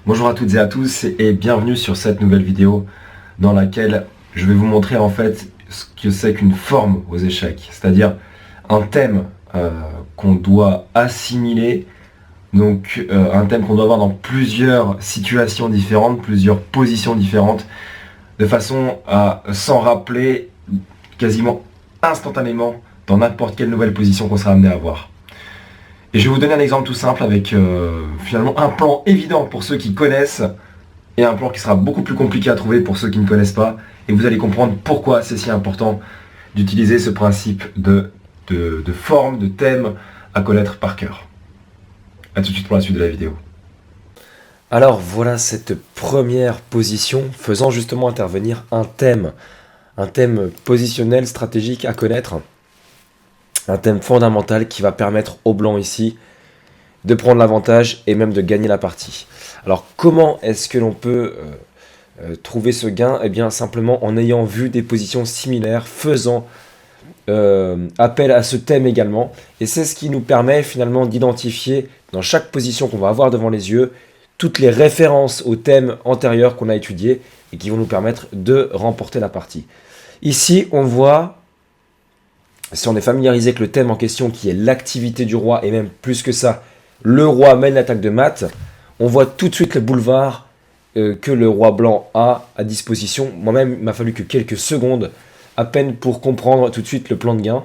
Bonjour à toutes et à tous et bienvenue sur cette nouvelle vidéo dans laquelle je vais vous montrer en fait ce que c'est qu'une forme aux échecs, c'est-à-dire un thème qu'on doit assimiler, donc un thème qu'on doit avoir dans plusieurs situations différentes, plusieurs positions différentes, de façon à s'en rappeler quasiment instantanément dans n'importe quelle nouvelle position qu'on sera amené à voir. Et je vais vous donner un exemple tout simple avec finalement un plan évident pour ceux qui connaissent et un plan qui sera beaucoup plus compliqué à trouver pour ceux qui ne connaissent pas. Et vous allez comprendre pourquoi c'est si important d'utiliser ce principe de forme, de thème à connaître par cœur. A tout de suite pour la suite de la vidéo. Alors voilà cette première position faisant justement intervenir un thème positionnel stratégique à connaître. Un thème fondamental qui va permettre aux blancs ici de prendre l'avantage et même de gagner la partie. Alors comment est-ce que l'on peut trouver ce gain? Eh bien simplement en ayant vu des positions similaires, faisant appel à ce thème également. Et c'est ce qui nous permet finalement d'identifier dans chaque position qu'on va avoir devant les yeux toutes les références au thème antérieur qu'on a étudié et qui vont nous permettre de remporter la partie. Ici on voit, si on est familiarisé avec le thème en question qui est l'activité du roi et même plus que ça, le roi mène l'attaque de mat, on voit tout de suite le boulevard que le roi blanc a à disposition. Moi-même, il m'a fallu que quelques secondes à peine pour comprendre tout de suite le plan de gain.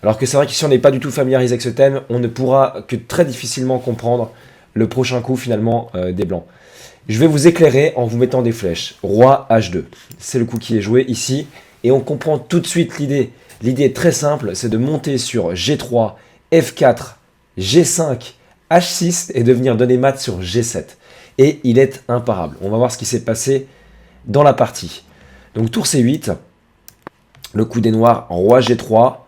Alors que c'est vrai que si on n'est pas du tout familiarisé avec ce thème, on ne pourra que très difficilement comprendre le prochain coup finalement des blancs. Je vais vous éclairer en vous mettant des flèches. Roi H2, c'est le coup qui est joué ici et on comprend tout de suite l'idée. L'idée est très simple, c'est de monter sur G3, F4, G5, H6 et de venir donner mat sur G7. Et il est imparable. On va voir ce qui s'est passé dans la partie. Donc tour C8, le coup des noirs, roi G3,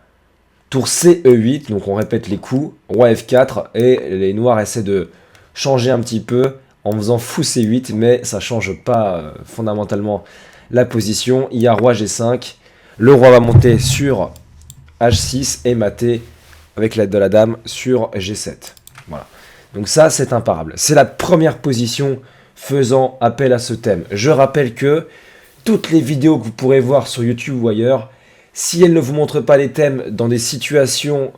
tour CE8, donc on répète les coups, roi F4 et les noirs essaient de changer un petit peu en faisant fou C8, mais ça ne change pas fondamentalement la position. Il y a roi G5. Le roi va monter sur H6 et mater avec l'aide de la dame sur G7. Voilà. Donc ça, c'est imparable. C'est la première position faisant appel à ce thème. Je rappelle que toutes les vidéos que vous pourrez voir sur YouTube ou ailleurs, si elles ne vous montrent pas les thèmes dans des situations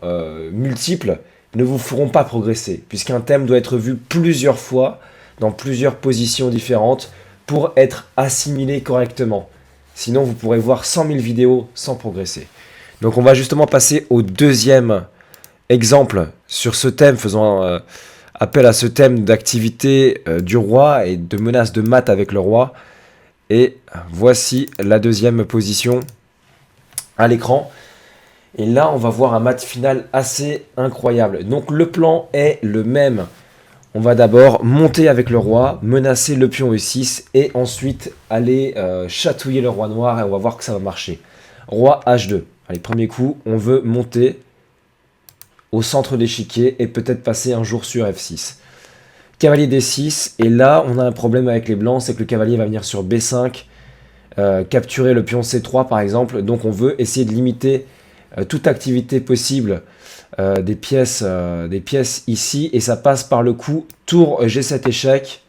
multiples, ne vous feront pas progresser, puisqu'un thème doit être vu plusieurs fois, dans plusieurs positions différentes, pour être assimilé correctement. Sinon, vous pourrez voir 100 000 vidéos sans progresser. Donc, on va justement passer au deuxième exemple sur ce thème, faisant appel à ce thème d'activité du roi et de menace de mat avec le roi. Et voici la deuxième position à l'écran. Et là, on va voir un mat final assez incroyable. Donc, le plan est le même. On va d'abord monter avec le roi, menacer le pion E6 et ensuite aller chatouiller le roi noir et on va voir que ça va marcher. Roi H2. Allez, premier coup, on veut monter au centre de l'échiquier et peut-être passer un jour sur F6. Cavalier D6 et là, on a un problème avec les blancs, c'est que le cavalier va venir sur B5, capturer le pion C3 par exemple. Donc on veut essayer de limiter toute activité possible des pièces ici et ça passe par le coup tour G7 échec.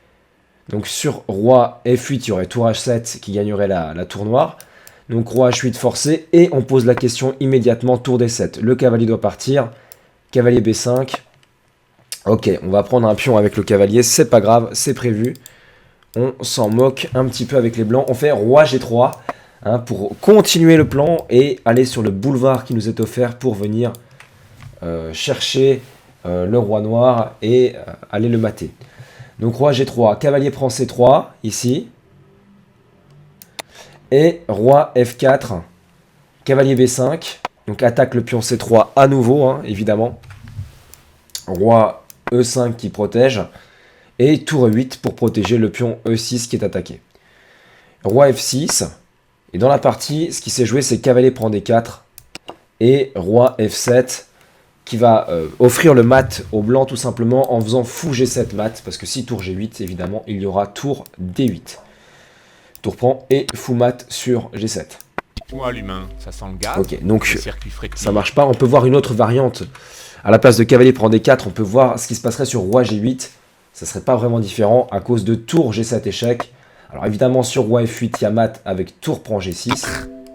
Donc sur roi F8 il y aurait tour H7 qui gagnerait la tour noire. Donc roi H8 forcé et on pose la question immédiatement tour D7. Le cavalier doit partir, cavalier B5. Ok, on va prendre un pion avec le cavalier, c'est pas grave, c'est prévu. On s'en moque un petit peu avec les blancs. On fait roi G3 hein, pour continuer le plan et aller sur le boulevard qui nous est offert pour venir chercher le roi noir et aller le mater. Donc roi G3, cavalier prend C3 ici. Et roi F4, cavalier B5. Donc attaque le pion C3 à nouveau, hein, évidemment. Roi E5 qui protège. Et tour E8 pour protéger le pion E6 qui est attaqué. Roi F6. Et dans la partie, ce qui s'est joué, c'est cavalier prend D4. Et roi F7 qui va offrir le mat au blanc tout simplement en faisant fou G7 mat. Parce que si tour G8, évidemment, il y aura tour D8. Tour prend et fou mat sur G7. Point l'humain, ça sent le gaz. Ok, donc ça marche pas. On peut voir une autre variante. À la place de cavalier prend D4, on peut voir ce qui se passerait sur roi G8. ça serait pas vraiment différent à cause de tour G7 échec. Alors évidemment sur roi F8 il y a mat avec tour prend G6,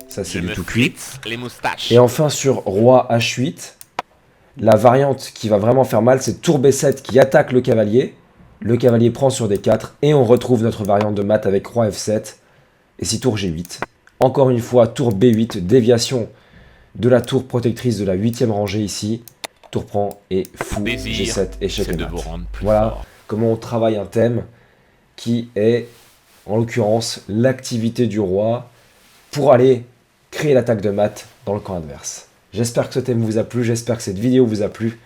ça c'est du tout cuit. Les moustaches. Et enfin sur roi H8, la variante qui va vraiment faire mal c'est tour B7 qui attaque le cavalier prend sur D4 et on retrouve notre variante de mat avec roi F7 et si tour G8. Encore une fois tour B8, déviation de la tour protectrice de la 8e rangée ici, tour prend et fou G7 échec C'est et de mat. vous rendre plus Voilà fort. comment on travaille un thème qui est en l'occurrence l'activité du roi pour aller créer l'attaque de mat dans le camp adverse. J'espère que ce thème vous a plu, j'espère que cette vidéo vous a plu.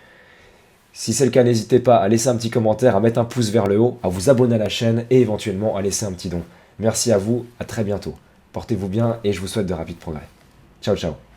Si c'est le cas, n'hésitez pas à laisser un petit commentaire, à mettre un pouce vers le haut, à vous abonner à la chaîne et éventuellement à laisser un petit don. Merci à vous, à très bientôt. Portez-vous bien et je vous souhaite de rapides progrès. Ciao ciao.